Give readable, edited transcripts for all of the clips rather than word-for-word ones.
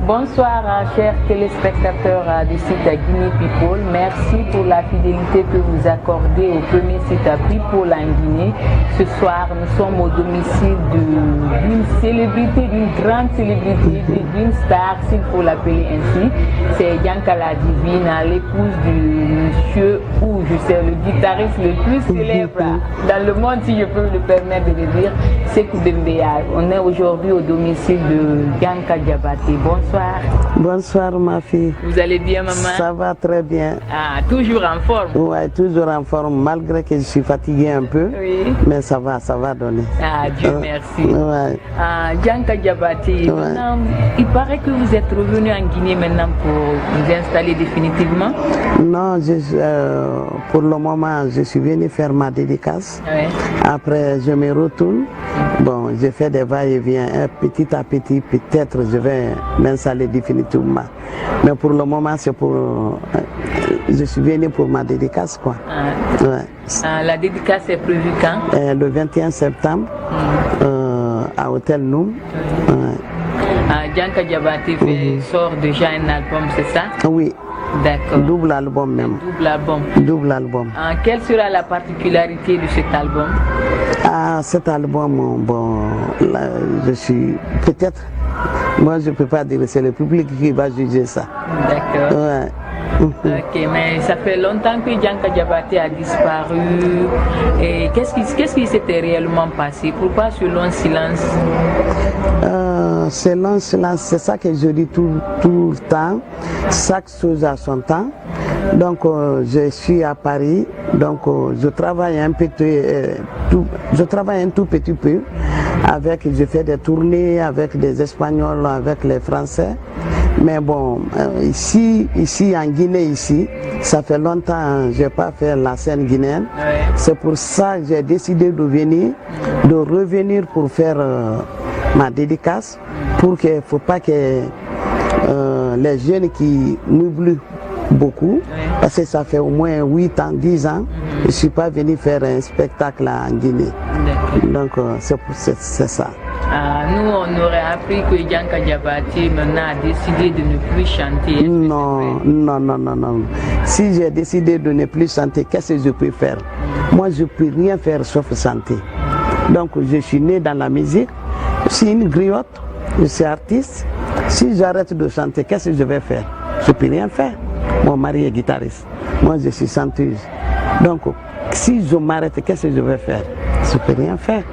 Bonsoir chers téléspectateurs du site Guinée People. Merci pour la fidélité que vous accordez au premier site People en Guinée. Ce soir, nous sommes au domicile d'une célébrité, d'une grande célébrité, d'une star, s'il faut l'appeler ainsi. C'est Dianka la Divine, l'épouse du monsieur ou je sais le guitariste le plus célèbre dans le monde, si je peux me permettre de le dire, Sékou Doumbia. On est aujourd'hui au domicile de Dianka Diabaté. Bonsoir. Bonsoir ma fille. Vous allez bien maman? Ça va très bien. Ah, toujours en forme? Ouais, toujours en forme, malgré que je suis fatigué un peu. Oui. Mais ça va donner. Ah, Dieu merci. Ouais. Ah, Dianka Diabaté, maintenant, il paraît que vous êtes revenu en Guinée maintenant pour vous installer définitivement? Non, pour le moment, je suis venu faire ma dédicace. Oui. Après, je me retourne. Bon, j'ai fait des va-et-vient. Petit à petit, peut-être je vais m'installer définitivement. Mais pour le moment, c'est pour... je suis venu pour ma dédicace, quoi. Ah. Ouais. Ah, la dédicace est prévue quand? Le 21 septembre, à Hôtel Noum. Ouais. Ah, Dianka Diabaté sort déjà un album, c'est ça? Oui. D'accord. Double album même. Double album. Double album. Ah, quelle sera la particularité de cet album? Ah, cet album, bon, là, je suis peut-être, moi je ne peux pas dire, c'est le public qui va juger ça. D'accord. Ouais. Ok, mais ça fait longtemps que Dianka Diabaté a disparu. Et qu'est-ce qui s'était réellement passé? Pourquoi ce long silence? Ce long silence, c'est ça que je dis tout le temps. Chaque chose a son temps. Donc, je suis à Paris. Donc, je travaille un tout petit peu. Je fais des tournées avec des Espagnols, avec les Français. Mais bon, ici en Guinée, ça fait longtemps que je n'ai pas fait la scène guinéenne. Ouais. C'est pour ça que j'ai décidé de revenir pour faire ma dédicace, pour qu'il ne faut pas que les jeunes qui m'oublient beaucoup, parce que ça fait au moins 8 ans, 10 ans, je ne suis pas venu faire un spectacle en Guinée. Donc c'est ça. Ah, nous, on aurait appris que Dianka Diabaté maintenant a décidé de ne plus chanter. Non. Si j'ai décidé de ne plus chanter, qu'est-ce que je peux faire? Moi, je ne peux rien faire sauf chanter. Donc, je suis né dans la musique. Je suis une griotte, je suis artiste. Si j'arrête de chanter, qu'est-ce que je vais faire? Je ne peux rien faire. Mon mari est guitariste. Moi, je suis chanteuse. Donc, si je m'arrête, qu'est-ce que je vais faire? Je ne peux rien faire.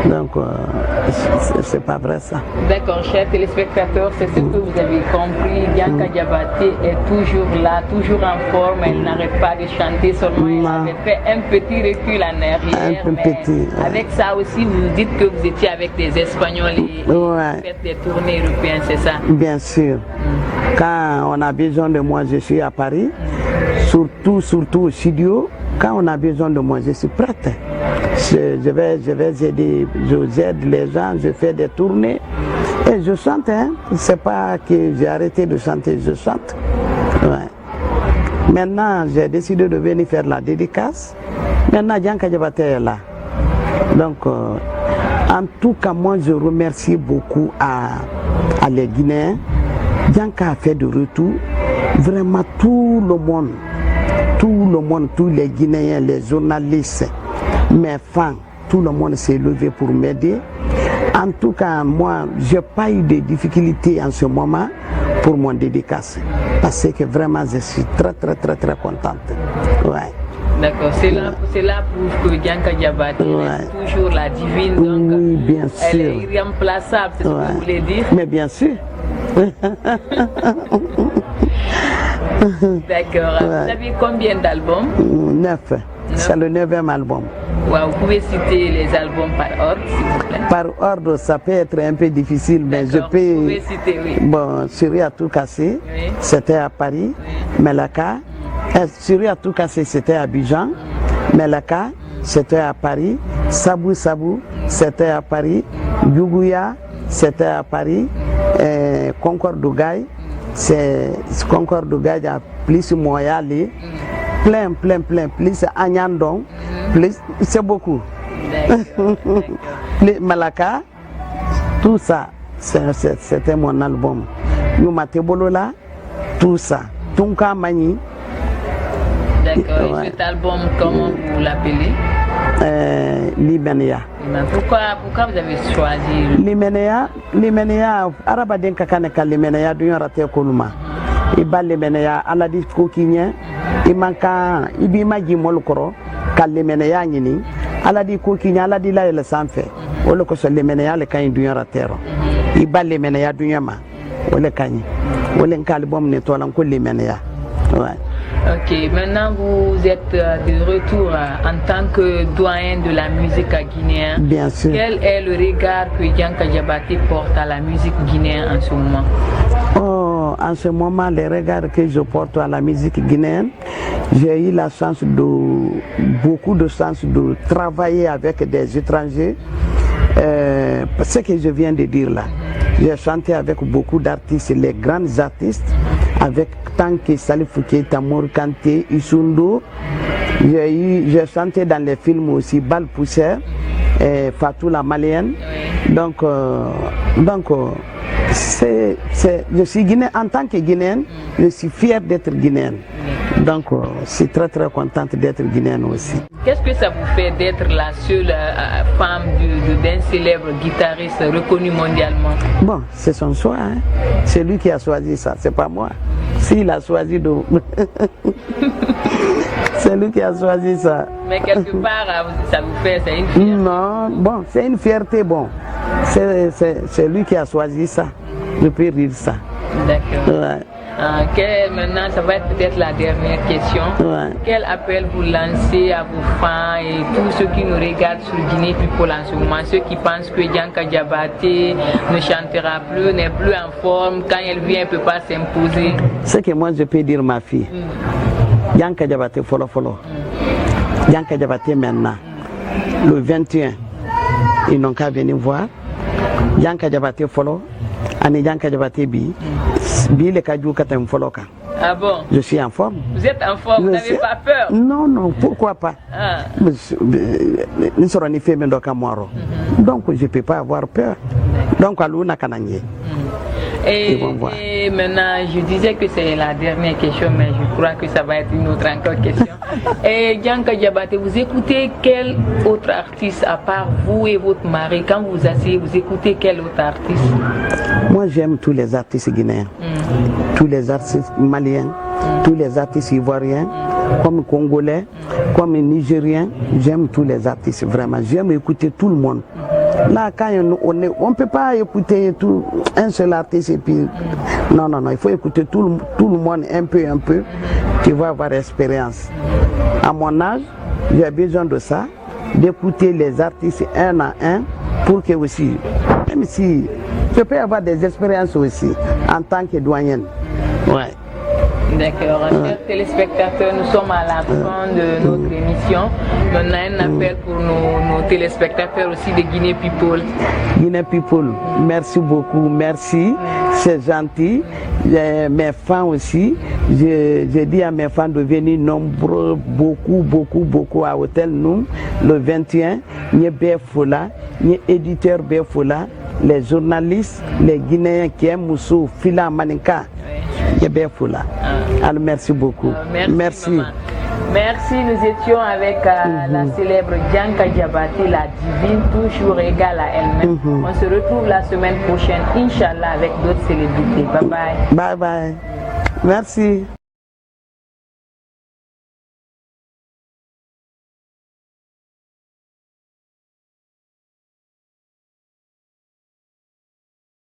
Donc, c'est pas vrai ça. D'accord, chers téléspectateurs, c'est ce que vous avez compris. Dianka Diabaté est toujours là, toujours en forme. Elle n'arrête pas de chanter, seulement elle avait fait un petit recul en arrière. Avec ça aussi, vous dites que vous étiez avec des Espagnols et vous faites des tournées européennes, c'est ça? Bien sûr. Quand on a besoin de moi, je suis à Paris. Surtout au studio. Quand on a besoin de moi, je suis prête. Je vais aider, j'aide les gens, je fais des tournées et je chante. C'est pas que j'ai arrêté de chanter, je chante. Ouais. Maintenant, j'ai décidé de venir faire la dédicace. Maintenant, Dianka Diabaté est là. Donc, en tout cas, moi, je remercie beaucoup à les Guinéens. Dianka a fait de retour vraiment tout le monde, tous les Guinéens, les journalistes, mes fans, tout le monde s'est levé pour m'aider. En tout cas, moi, je n'ai pas eu de difficultés en ce moment pour mon dédicace. Parce que vraiment, je suis très contente. Ouais. D'accord, c'est là pour que Dianka Diabaté reste toujours la divine. Donc, oui, bien sûr. Elle est irremplaçable, c'est ce que vous voulez dire? Mais bien sûr. D'accord. Vous avez combien d'albums? 9. C'est le 9e album. Vous pouvez citer les albums par ordre, s'il vous plaît? Par ordre, ça peut être un peu difficile, mais je peux... Vous pouvez citer, oui. Bon, Chérie à tout casser, c'était à Paris. Melaka. Chérie à tout casser, c'était à Abidjan. Melaka, c'était à Paris. Sabou Sabou, c'était à Paris. Yougouya, c'était à Paris. Concorde Gaï, c'est Concorde Gaï à plus Moyale. Plein, plus Agnandon, plus, c'est beaucoup. Malaka, tout ça, c'était mon album. Nous Matebolo là, tout ça. Tunka Mani. D'accord. Et cet album, comment vous l'appelez? Limenia. Pourquoi vous avez choisi Limenia, Arabaden Kakaneka Limenia, du Rate Koluma. Iba Limenia, Aladi Kokinye, Imanka, Ibimagi Molokoro, Kalimenia Nini, Aladi Kokinya, Aladi La El Sanfe, Olokos Limenia, le Kain du Ratero. Iba Limenia du Yama, Ole Kani, Ole Kalbom Netolanko Limenia. Ouais. Ok, maintenant vous êtes de retour en tant que doyen de la musique guinéenne. Bien sûr. Quel est le regard que Dianka Diabaté porte à la musique guinéenne en ce moment? Oh, en ce moment, le regard que je porte à la musique guinéenne, j'ai eu la chance beaucoup de chance de travailler avec des étrangers. Ce que je viens de dire là, j'ai chanté avec beaucoup d'artistes, les grands artistes, avec tant que Salif Keita, Mor Kanté, Isundo. J'ai chanté dans les films aussi Bal Poussière, Fatou la Malienne. Donc je suis guinéen en tant que guinéenne, je suis fier d'être guinéenne. Donc je suis très très contente d'être guinéenne aussi. Qu'est-ce que ça vous fait d'être la seule femme d'un célèbre guitariste reconnu mondialement? Bon, c'est son choix, hein. C'est lui qui a choisi ça, c'est pas moi. S'il a choisi de... c'est lui qui a choisi ça. Mais quelque part, ça vous fait, c'est une fierté? Non, bon, c'est une fierté, bon. C'est lui qui a choisi ça. Je peux rire ça. D'accord. Ouais. Maintenant, ça va être peut-être la dernière question. Ouais. Quel appel vous lancez à vos fans et tous ceux qui nous regardent sur Guinée People en ce moment, ceux qui pensent que Dianka Diabaté ne chantera plus, n'est plus en forme, quand elle vient, elle ne peut pas s'imposer? Ce que moi je peux dire, ma fille, Dianka Diabaté follow. Dianka Diabaté maintenant, le 21, ils n'ont qu'à venir voir. Dianka Diabaté follow, Ani Dianka Diabaté bi. Ah bon? Je suis en forme. Vous êtes en forme, vous n'avez pas peur? Non, pourquoi pas? Donc je ne peux pas avoir peur. Donc Aluna Kananye. Et maintenant, je disais que c'est la dernière question, mais je crois que ça va être une autre encore question. Et Dianka Diabaté, vous écoutez quel autre artiste à part vous et votre mari? Quand vous asseyez, vous écoutez quel autre artiste? Moi, j'aime tous les artistes guinéens, tous les artistes maliens, tous les artistes ivoiriens, comme congolais, comme nigériens. J'aime tous les artistes, vraiment. J'aime écouter tout le monde. Là, quand on ne peut pas écouter un seul artiste et puis... Non, il faut écouter tout le monde un peu. Tu vas avoir expérience. À mon âge, j'ai besoin de ça, d'écouter les artistes un à un, pour que aussi, même si je peux avoir des expériences aussi, en tant que doyenne. Ouais. D'accord, chers téléspectateurs, nous sommes à la fin de notre émission. Maintenant, un appel pour nos téléspectateurs aussi de Guinée People. Guinée People, merci beaucoup, merci, c'est gentil. Mes fans aussi, j'ai dit à mes fans de venir nombreux, beaucoup à Hôtel Noum le 21. N'y a Béfoula, n'y a éditeur Béfoula, les journalistes, les Guinéens qui aiment Moussou, Fila Maninka. Alors, merci beaucoup. Merci. Merci, nous étions avec la célèbre Dianka Diabaté, la divine, toujours égale à elle-même. On se retrouve la semaine prochaine, Inch'Allah, avec d'autres célébrités. Bye bye. Bye bye. Merci.